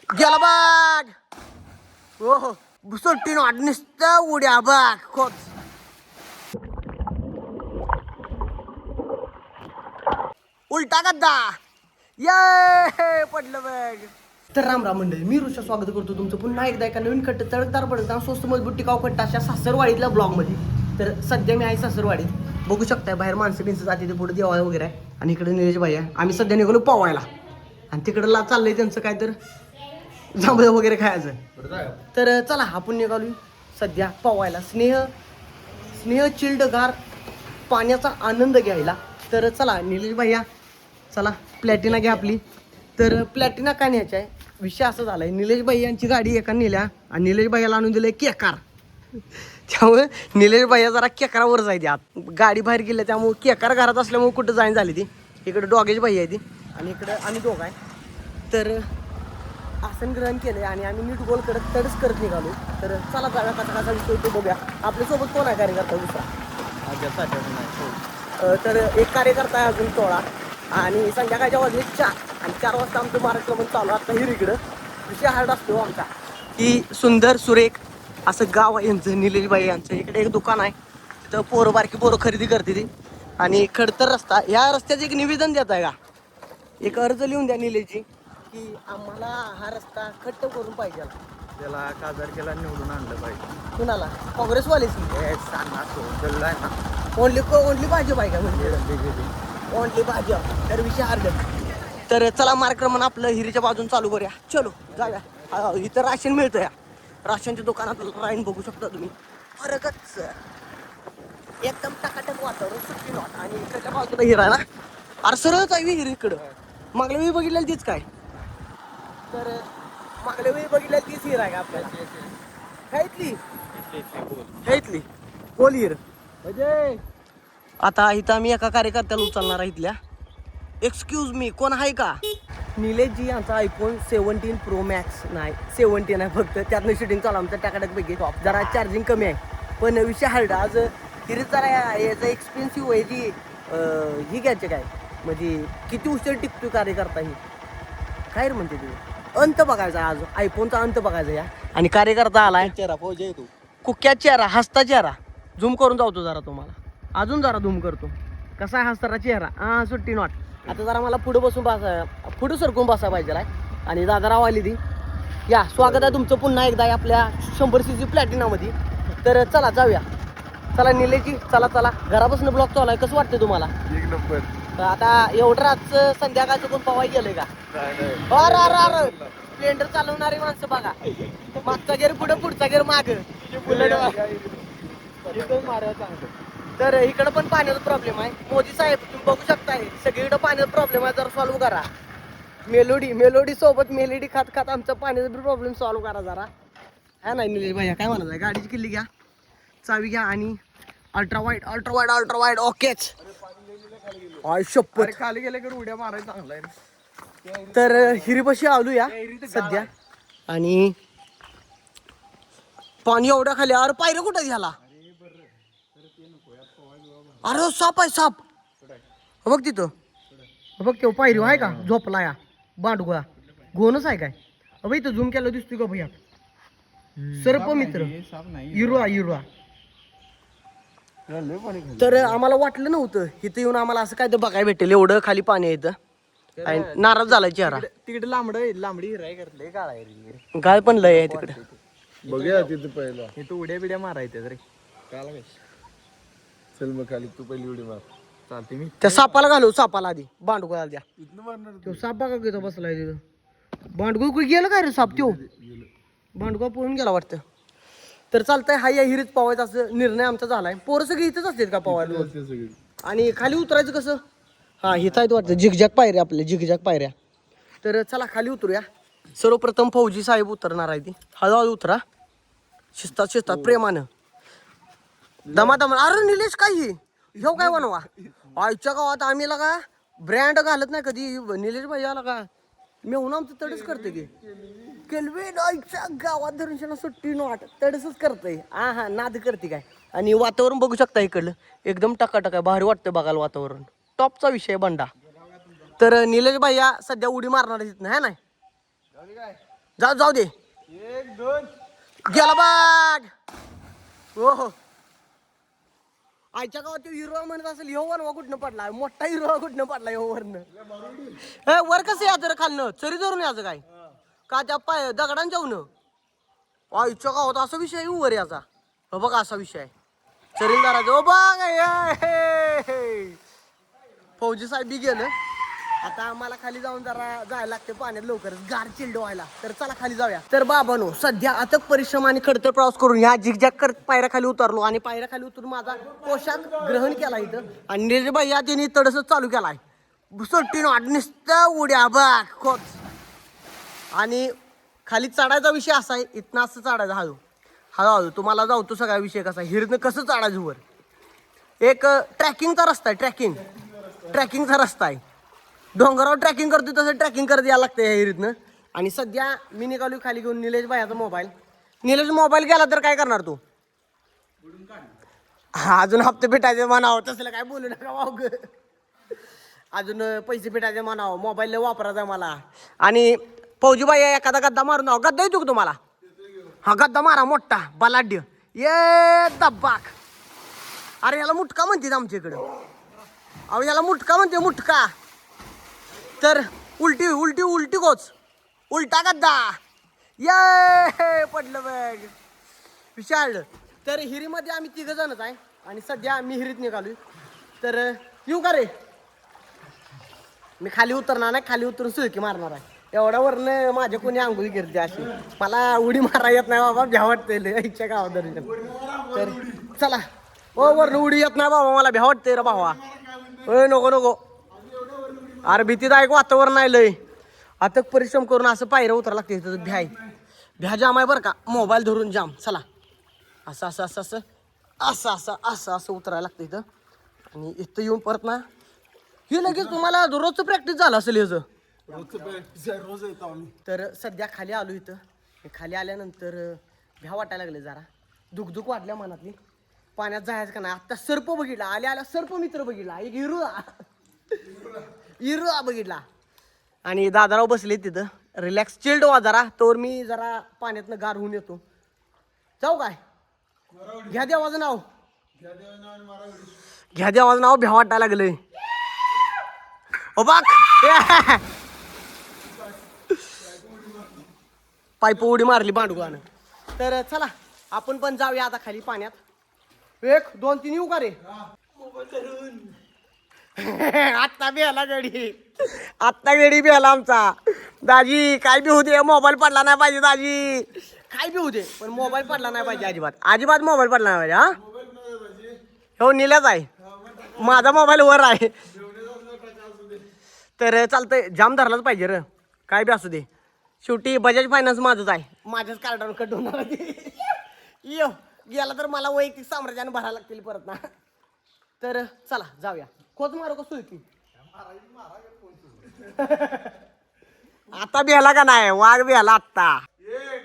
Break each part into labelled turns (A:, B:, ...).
A: गेला बाग. हो सुट्टी नॉट नुसतं उड्या बाग खोच. उलटा गद्दा. ये पडलं बघ. तर राम राम मंडळी, मी ऋषा स्वागत करतो तुमचं पुन्हा एकदा एका नवीन कट्ट तडकदार पडता स्वस्त मजबूत टिकाऊ कट्टा अशा सासरवाडीतल्या ब्लॉगमध्ये. तर सध्या मी आहे सासरवाडीत. बघू शकताय बाहेर माणसं बिनसं जाते, ते पुढे देवाला वगैरे आहे. आणि इकडे निलेश भाई आहे. आम्ही सध्या निघालो पवायला. आणि तिकडं चाललंय त्यांचं काय तर जांभळं वगैरे खायचं. तर चला आपण निघालो सध्या पवायला. स्नेह चिल्डगार पाण्याचा आनंद घ्यायला. तर चला निलेश भैया, चला प्लॅटिना घ्या आपली. तर प्लॅटिना काय न्यायची आहे, विषय असा झाला आहे, निलेश भैयांची गाडी एका नेल्या आणि निलेश भैयाला आणून दिलं केकार. त्यामुळे निलेश भैया जरा केकारावर जायचे आत. गाडी बाहेर गेल्या त्यामुळे केकार घरात असल्यामुळे कुठं जाईन झाली ती. इकडे डॉगेज भैया आहे ती आणि इकडं आम्ही दोघं आहे. तर आसन ग्रहण केले आणि आम्ही नीट गोल करत तडच करत निघालो. तर चला जाऊया कसा कसा विषय तो बघूया. आपल्यासोबत कोण आहे कार्यकर्ता दुसरा? तर एक कार्यकर्ता आहे अजून टोळा. आणि संध्याकाळच्या वाजले 4 आणि 4 वाजता आमचं महाराष्ट्र चालू. आता हिरीकडं विषय हार्ड असतो आमचा. ही सुंदर सुरेख असं गाव आहे यांचं, निलेशबाई यांचं. इकडे एक दुकान आहे, तिथं पोरं बारकी पोरं खरेदी करते ती. आणि खडतर रस्ता, ह्या रस्त्याचं एक निवेदन देत आहे का, एक अर्ज लिहून द्या निलेशजी की आम्हाला हा रस्ता खट्ट करून पाहिजे.
B: त्याला खासदारकीला निवडून आणलं पाहिजे.
A: कुणाला? काँग्रेसवालेच ओनली भाजप आहे का? म्हणजे ओनली भाजप. तर विषय हार्ड. तर चला मार्क्रमण आपलं हिरीच्या बाजून चालू करूया. चलो जाऊया. इथं राशन मिळतं या राशनच्या दुकानात राईन बघू शकता तुम्ही. फरकच एकदम टकाटक वातावरण, सुट्टी नॉट. आणि इकडच्या बाजूला हिरा ना, अरे सरळच आहे हिरी इकडं. मागल्या वेळी बघितलेलं तीच काय? तर मागल्या वेळी बघितलेलं तीच हिर आहे का आपल्याला? इथली कोल हिर. आता इथं आम्ही एका कार्यकर्त्याला उचलणार आहे इथल्या. एक्सक्यूज मी, कोण आहे का? निलेशजी यांचा आयफोन 17 प्रो मॅक्स नाही 17 आहे फक्त. त्यातनं शूटिंग चालू आमचं टाकाटक पैकी. जरा चार्जिंग कमी आहे पण विषय हार्ड. आज हिरीत जरा याचं एक्सपेन्सिव्ह आहे जी ही घ्यायचे काय, म्हणजे किती उशीर टिकतो कार्यकर्ता ही काय रे म्हणते तुम्ही. अंत बघायचा आज, आयफोनचा अंत बघायचा या. आणि कार्यकर्ता आलाय
B: चेहरा पोहोचे तू
A: कुक्या चेहरा, हसता चेहरा. झूम करून जातो जरा तुम्हाला, अजून जरा झूम करतो. कसा आहे हसताना चेहरा? सुट्टी नॉट. आता जरा मला पुढे बसून पुढे सरकून बसा पाहिजे. आणि दादाराव आली ती. या स्वागत आहे तुमचं पुन्हा एकदा आपल्या 100cc प्लॅटिनामध्ये. तर चला जाऊया. चला निलेशजी, चला घरापासून ब्लॉक चालू आहे. कसं वाटतं तुम्हाला?
B: एक नंबर.
A: तर आता एवढं रातचं संध्याकाळचं कोण पवाय गेलंय का? अरे स्प्लेंडर चालवणारी माणसं बघा, मागचा गेर पुढे पुढचा गेर माग. तर इकडं पण पाण्याचा प्रॉब्लेम आहे. मोदी साहेब तुम्ही बघू शकताय सगळीकडे पाण्याचा प्रॉब्लेम आहे. जरा सॉल्व्ह करा. मेलोडी सोबत मेलोडी खात आमचा पाण्याचा प्रॉब्लेम सॉल्व्ह करा जरा. हा नाही निलेश भैया काय म्हणत आहे? गाडीची किल्ली घ्या, चावी घ्या आणि अल्ट्रा वाईड ओकेच.
B: खाली गेले की उड्या मारायला चांगला आहे.
A: तर हिरीपाशी आलो या सध्या. आणि पाणी एवढ्या खाली. अरे पायऱ्या कुठं घ्याला? अरे साप आहे, साप बघ तिथं. बघ तेव्हा पायरी आहे का झोपला या बांडगोळा गोनच आहे काय? अबे इथं झूम केलं दिसतोय का भैया? सर्प मित्र युरुआ. तर आम्हाला वाटलं नव्हतं इथं येऊन आम्हाला असं काय तर बघायला भेटेल. एवढं खाली पाणी येतं. नाराज झाला चेहरा.
B: तिकडे लांबडी हिराय करतले काळा
A: गाय पण लय आहे तिकडे.
B: बघूया तिथं पहिला. इथं उड्या बिड्या मारायच्या रे. काला काय? चल मग खाली तू पहिली उडी मार. चालते मी
A: त्या सापाला घालू. सापाला आधी बांडगोळा द्या. तो साप बघा तिथं बसलाय तिथं. बांडगोळ कुठे गेलं काय रे साप? त्यो बांडगोळा पळून गेला वाटतं. तर चालतंय. हा या हिरीत पवायचा असं निर्णय आमचा झालाय. पोरं सगळी इथंच असतात का पवायला? आणि खाली उतरायचं कसं? हा हिथं आहेत वाटतं झिकझॅक पायऱ्या, आपल्या झिकझॅक पायऱ्या. तर चला खाली उतरूया. सर्वप्रथम फौजी साहेब उतरणार आहे ती. हळूहळू उतरा, शिस्तात प्रेमानं दमादमा. अरे निलेश काही ह्यो काय बनवा आईच्या गावात आम्ही का ब्रँड घालत नाही कधी. निलेश भाई आला का मेहून आमचं तडच करते की केलवेन आईच्या गावात धरून सुट्टी नॉट तडसच करतंय. हा नाद करते काय. आणि वातावरण बघू शकता इकडलं एकदम टकाटक आहे. भारी वाटतं बघायला वातावरण. टॉपचा विषय बंडा. तर निलेश भैया सध्या उडी मारणार आहे तिथनं है ना. जाऊ जाऊ दे.
B: 1 2
A: गेला बाग. हो हो. आईच्या गावात हिरो म्हणत असेल ह्यो वनवा कुठनं पडला मोठा हिरो कुठनं पडला ह्यो वरनं. हे वर कसं याचं रे खालनं चरी धरून याचं काय का त्या पाय दगडांच्या उन आईच्या गावात असा विषय आहे वर याचा. हो बघा असा विषय आहे चरींदाराचा. ओ बघ फौजी साहेब बी गेलं. आता आम्हाला खाली जाऊन जरा जायला लागते पाण्यात लवकरच गार चिल्ड व्हायला. तर चला खाली जाऊया. तर बाबानो सध्या अथक परिश्रम आणि खडतर प्रवास करून ह्या झिकझॅक करत पायऱ्या खाली उतरलो आणि पायऱ्या खाली उतरून माझा पोशाख ग्रहण केला इथं. आणि निलेश भैया त्यांनी तडसच चालू केलाय. सुट्टी नॉट नुसतं उड्या बघ खोच. आणि खाली चढायचा विषय असा आहे इथनं असं चढायचं हळू हळूहळू. तुम्हाला जाऊतो सगळा विषय कसा हिरनं कसं चढायचं वर. एक ट्रॅकिंगचा रस्ता आहे ट्रॅकिंगचा रस्ता आहे. डोंगरावर ट्रॅकिंग करतो तसं ट्रॅकिंग करत यायला लागतं या हिरीतनं. आणि सध्या मी निघालो खाली घेऊन निलेश भाईचा मोबाईल. निलेश मोबाईल गेला तर काय करणार तू. हा अजून हप्ते भेटायचे म्हणावं तसलं काय बोलू नका वाव. अजून पैसे भेटायचे म्हणावं मोबाईल वापरायचा मला. आणि फौजी बाई एखादा गद्दा मारून गद्दा येतो का तुम्हाला. हा गद्दा मारा मोठा बलाढ्य ये दब्बाक. अरे याला मुटका म्हणतात आमच्या इकडं. अहो याला मुटका म्हणते मुटका. तर उलटी उलटी उलटी कोच उलटा गद्दा ये पडलं बघ विशाल. तर हिरीमध्ये आम्ही 3 जणच आहे आणि सध्या मी हिरीत निघालोय. तर येऊ का रे. मी खाली उतरणार नाही खाली उतरून सुळकी मारणार आहे. एवढ्या वरनं माझ्या कोणी आंघोळी करते अशी. मला उडी मारा येत नाही बाबा भ्या वाटते इच्छा गावात दर्शन. तर चला ओ वरनं उडी येत नाही बाबा मला भ्या वाटते रे भावा. नको नको. अरे भीतीदायक वातावरण आहे लय. अथक परिश्रम करून असं पायऱ्या उतरा लागते तिथं. भ्या जाम आहे बरं का मोबाईल धरून जाम. चला असं असं असं असं असं असं असं असं उतरायला लागतं इथं. आणि इथं येऊन परत ना हे लगेच तुम्हाला रोजचं प्रॅक्टिस झालं असेल ह्याचं.
B: रोज येतो आम्ही.
A: तर सध्या खाली आलो इथं. खाली आल्यानंतर भ्या वाटायला लागले जरा दुखदुख वाढल्या मनातली. पाण्यात जायचं का नाही. आत्ता सर्प बघितला आल्या आल्या सर्प मित्र बघितला एक हिरो बघितला. आणि दादाराव बसले तिथं रिलॅक्स चिल्ड व्हा जरा. तर मी जरा पाण्यातनं गार होऊन येतो. जाऊ काय घ्या देवाचं नाव घ्या देवाचं नाव भ्या वाटायला लागलंय. ओ बाक पाईप उडी मारली भांडुगानं. तर चला आपण पण जाऊया आता खाली पाण्यात. 1 2 3 येऊ का रे. आत्ता बिहाला गडी आत्ता गडी बिहाला आमचा. दाजी काय बी होते मोबाईल पडला नाही पाहिजे दाजी. काय बी होते पण मोबाईल पडला नाही पाहिजे अजिबात अजिबात मोबाईल पडला नाही पाहिजे. हा हो निल्याच आहे माझा मोबाईल वर आहे. तर चालतंय जाम धरलाच पाहिजे र काय बी असू दे. शेवटी बजाज फायनान्स माझंच आहे. माझ्याच कार्डावर कट होणार यो गेला तर मला वैयक्तिक साम्राज्याने भरायला लागतील परत ना. तर चला जाऊया. खोच मारू का सुळकी. आता बिहाला का नाही वाघ बिहाला आत्ता.
B: 1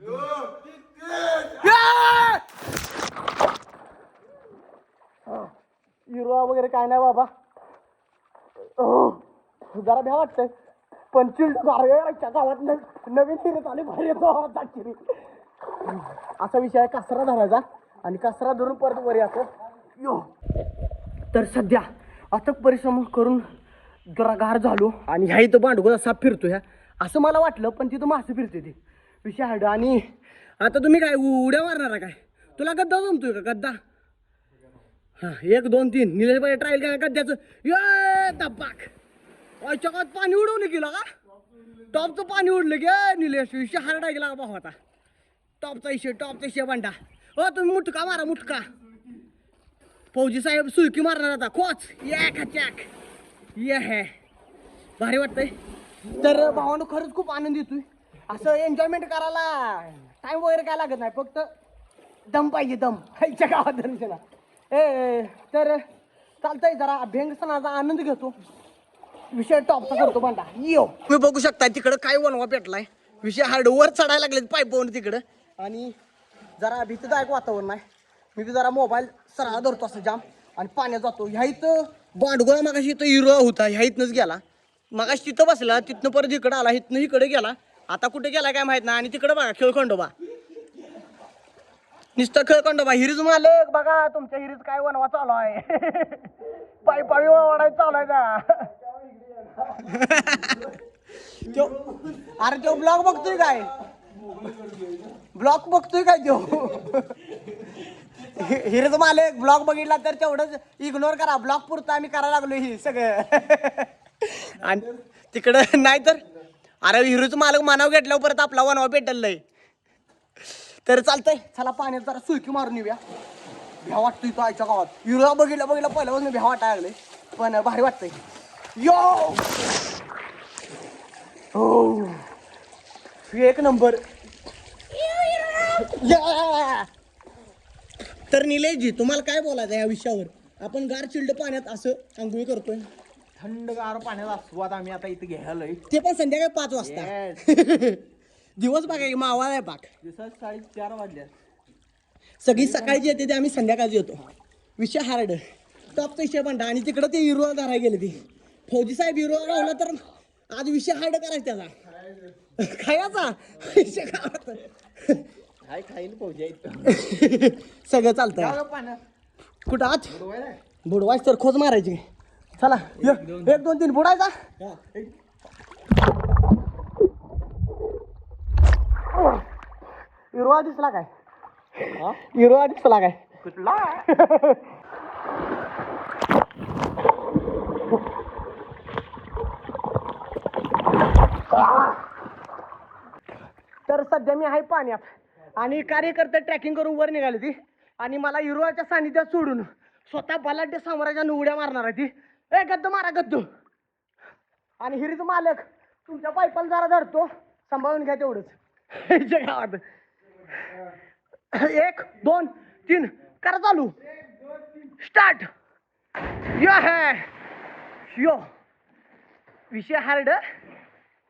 B: 2 3
A: हिरो वगैरे काय नाही बाबा. जरा भ्या वाटतंय पण चिल्ड गावात नवीन फिरत आले भारी येतो. असा विषय आहे कासरा धरायचा आणि कासरा धरून परत वर यायचं यो. तर सध्या अथक परिश्रम करून जरा गार झालो आणि ह्या इथं भांडुगा असा फिरतो ह्या असं मला वाटलं पण तिथं मासे फिरते ते विषय हाड. आणि आता तुम्ही काय उड्या मारणार काय. तुला गद्दा जमतोय का गद्दा. हा 1 2 3 निलेशबाई ट्रायल काय गद्द्याचं ये दब्बाक. चकात पाणी उडवलं गेलं का टॉपचं पाणी उडलं गे निलेश विषय हार्ड आहे गेला का भाऊ. आता टॉपचा इशे भांडा. हो तुम्ही मुटका मारा मुटका. फौजी साहेब सुळकी मारणार आता खोच ये खचाक ये हे भारी वाटतंय. तर भावानं खरंच खूप आनंद येतोय. असं एन्जॉयमेंट करायला टाइम वगैरे काय लागत नाही फक्त दम पाहिजे दम खायच्या गावात दर्शना. तर चालतंय जरा अभ्यंगसनाचा आनंद घेतो. विषय टॉपचा करतो भांडा यो. तुम्ही बघू शकता तिकडं काय वनवा पेटलाय. विषय हार्ड वर चढायला लागले पाईपवरून तिकडं. आणि जरा भीतीदायक वातावरण आहे. मी बी जरा मोबाईल सरळ धरतो असं जाम आणि पाण्यात जातो. ह्या इथं भांडगोळा मागाशी इथं हिरो होता ह्या इथनंच गेला. मगाशी तिथं बसला, तिथनं परत इकडं आला, इथनं इकडे गेला. आता कुठे गेला काय माहित नाही. आणि तिकडं बघा खेळखंडोबा, नुसतं खेळखंडोबा. हिरीज मालक बघा, तुमच्या हिरीज काय वनवा चालू आहे. पायी वाढायचं चालू आहे का? अरे तो ब्लॉग बघतोय काय? ब्लॉग बघतोय काय तो? हिरीज मालक ब्लॉग बघितला तर तेवढंच इग्नोर करा. ब्लॉग पुरता आम्ही करायला लागलो ही सगळं. आणि तिकडं नाही तर अरे हिरोच मालक मानाव घेतल्यावर परत आपला वनवा पेटलय. तर चालतंय, चला पाण्यात जरा सुळकी मारून येऊया. भ्या वाटतोय तो आईच्या गावात. हिरो बघितलं पहिल्यापासून भ्या वाटायला लागले, पण भारी वाटतंय. यो हो, एक नंबर. तर निलेशजी, तुम्हाला काय बोलायचं या विषयावर? आपण गार चिल्ड पाण्यात असं आंघोळी करतोय,
C: थंडगार पाण्याचा आस्वाद आम्ही आता इथे घ्यायलोय.
A: ते पण संध्याकाळी 5 वाजता. दिवस बघा मावा आहे पाक.
C: दिवसात 4:30 वाजल्या.
A: सगळी सकाळची येते ते आम्ही संध्याकाळची येतो. विषय हार्ड, टॉपचा विषय बनता. आणि तिकडं ते हिरो धरायला गेले, ते फौजी साहेब हिरो राहिला तर आज विषय हार्ड करायचा त्याचा. खायचा विषय
C: काय खाईल पाहिजे
A: सगळं चालतंय.
C: पाण्यात
A: कुठं आत बुडवायच तर खोच मारायची. चला 1 2 3 बुडायचा. हिरवा दिसला काय? हिरवा दिसला काय?
C: कुठला?
A: तर सध्या मी आहे पाण्यात आणि कार्यकर्ते ट्रॅकिंग करून वर निघाली ती. आणि मला हिरोच्या सानिध्यात सोडून स्वतः बलाढ्य साम्राज्यानं उड्या मारणार आहे ती. ए गद्द मारा गद्द. आणि हिरीच मालक तुमच्या पायपाला जरा धरतो, सांभाळून घ्या तेवढंच. गावात 1 2 3 करा चालू. स्टार्ट. यो विषय हार्ड,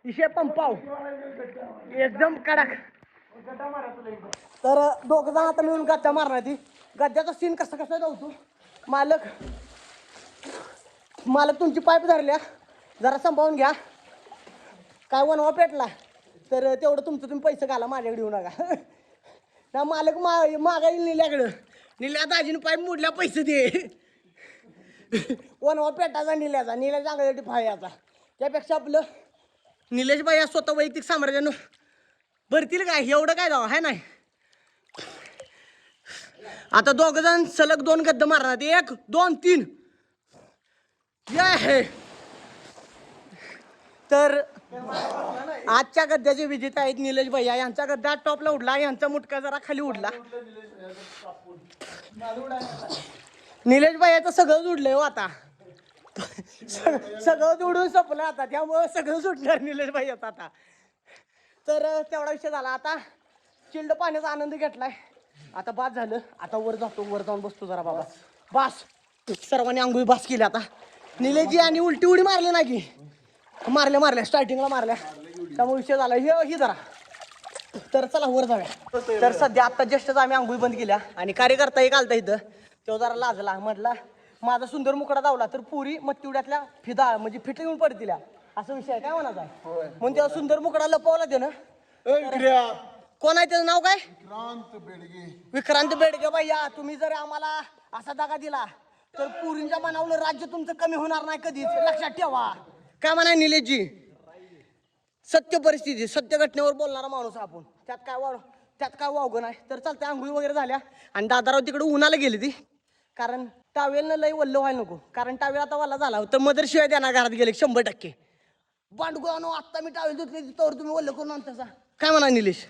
A: विषय पंपाव एकदम कडक. तर 2 जण आता मिळून गद्दा मारणार ती. गद्द्याचा सीन कसा जाऊ. मालक तुमची पाईप धरल्या, जरा सांभाळून घ्या. काय वनवा पेटला तर तेवढं तुमचं तुम्ही पैसे घाला, माझ्याकडे येऊ नका. ना मालक मागाईल निल्याकडं. निल्या दाजीनं पाईप मोडल्या, पैसे दे. वनवा पेटाचा निल्याचा चांगल्यासाठी फायाचा. त्यापेक्षा आपलं निलेश बाई स्वतः वैयक्तिक साम्राज्यानं भरतील काय, एवढं काय जावं आहे नाही. आता 2 जण सलग 2 गद्द मारणार. 1 2 3 हे. तर आजच्या गद्द्याचे विजेते आहेत निलेश भैया. यांचा गद्दा टॉपला उडला, यांचा मुटका जरा खाली उडला. निलेश भैयाचं सगळंच उडलंय हो आता. सगळं उडून संपलं आता, त्यामुळं सगळं सुटणार निलेश भैयाचं आता. तर तेवढा विषय झाला. आता चिल्ड पाण्याचा आनंद घेतलाय, आता बास झालं. आता वर जातो, वर जाऊन बसतो जरा बाबा. बास, सर्वांनी आंघोळी बास केली. आता निलेशजी आणि उलटी उडी मारली नाही की मारल्या स्टार्टिंगला मारल्या, त्यामुळे विषय झाला ही जरा. तर चला वर जाऊया. तर सध्या आता जस्टच आम्ही आंघोळी बंद केल्या आणि कार्यकर्ता एक आलता इथं. तो जरा लाजला, म्हटला माझा सुंदर मुकडा धावला तर पुरी मत्तिवड्यातल्या फिदा म्हणजे फिट येऊन पडतील, असं विषय आहे काय म्हणाचा. म्हणून तेव्हा सुंदर मुकडा लपवला ते ना. कोण आहे त्याचं नाव काय? विक्रांत बेडगे भैया. तुम्ही जर आम्हाला असा दगा दिला तर पुरींच्या मनावलं राज्य तुमचं कमी होणार नाही कधीच, लक्षात ठेवा. काय म्हणाय निलेशजी? सत्य परिस्थिती, सत्य घटनेवर बोलणारा माणूस आपण. त्यात काय वावगं नाही. तर चालतं, आंघोळी वगैरे झाल्या आणि दादाराव तिकडे उन्हाला गेली ती. कारण टावेलनं लई वल्ल व्हायला नको, कारण टावेल आता वाला झाला तर मदर शिवाय देणार घरात गेले 100%. बांडगो आणू आत्ता मी टावेल धुतली तर तुम्ही वल्ल करून आणतासा. काय म्हणा निलेश?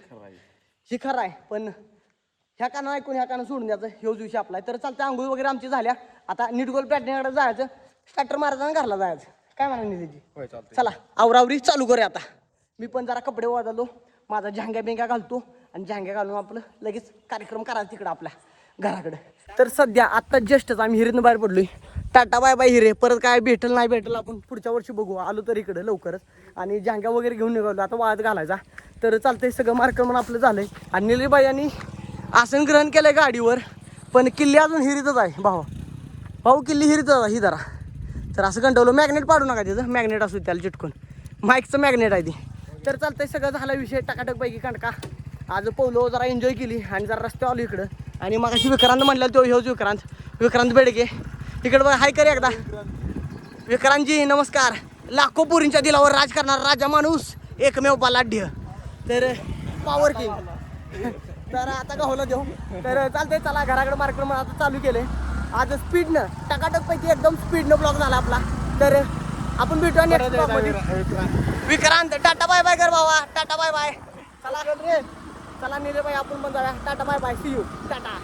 A: हे खरं आहे, पण ह्या काना ऐकून ह्या काना सोडून द्यायचं, ह्योच विषय आपला. तर चालतं, आंघोळी वगैरे आमची झाल्या. आता नीटगोल पॅटर्नकडे जायचं, स्टार्टर मारायचं, घरला जायचं. काय म्हणा निलेशजी? चला आवरावरी चालू करूया. आता मी पण जरा कपडे वाजवलो, माझा झांग्या बिंग्या घालतो आणि झांग्या घालून आपलं लगेच कार्यक्रम करायचा तिकडं आपल्या घराकडे. तर सध्या आत्ता जस्टच आम्ही हिरेतनं बाहेर पडलोय. टाटा बाय बाय हिरे. परत काय भेटल नाही भेटल आपण पुढच्या वर्षी बघू. आलो तर इकडं लवकरच. आणि झांग्या वगैरे घेऊन निघालो, आता वाळत घालायचा. तर चालतंय, सगळं मार्कमन आपलं झालंय. आणि निलेशबाई यांनी आसन ग्रहण केलंय गाडीवर, पण किल्ली अजून हिरीतच आहे. भाऊ किल्ली हिरीतच आहे ही जरा. तर असं कंटवलं मॅग्नेट पाडू नका त्याचं मॅग्नेट असू त्याला चिटकून माईकचं मॅग्नेट आहे ती तर चालतंय सगळं झाला विषय टकाटकपैकी कांडका आज पोलो जरा एन्जॉय केली आणि जरा रस्त्यावर आलो इकडं आणि मग अशी विक्रांत म्हणलं तो ह्योच विक्रांत बेडके इकडं बघा हाय कर एकदा विक्रांतजी नमस्कार लाखो पोरींच्या दिलावर राज करणारा राजा माणूस एकमेव बलाढ्य तर पॉवर किंग तर आता गावला देऊ तर चालतंय चला घराकडे मार्केट आता चालू केले आज स्पीडनं टकाटकपैकी एकदम स्पीडनं ब्लॉग झाला आपला तर आपण भेटूया नेक्स्ट ब्लॉगमध्ये विक्रांत टाटा बाय बाय कर बाबा टाटा बाय बाय चला रे चला नेले बाय आपण पण जाऊया tata bye bye see you Tata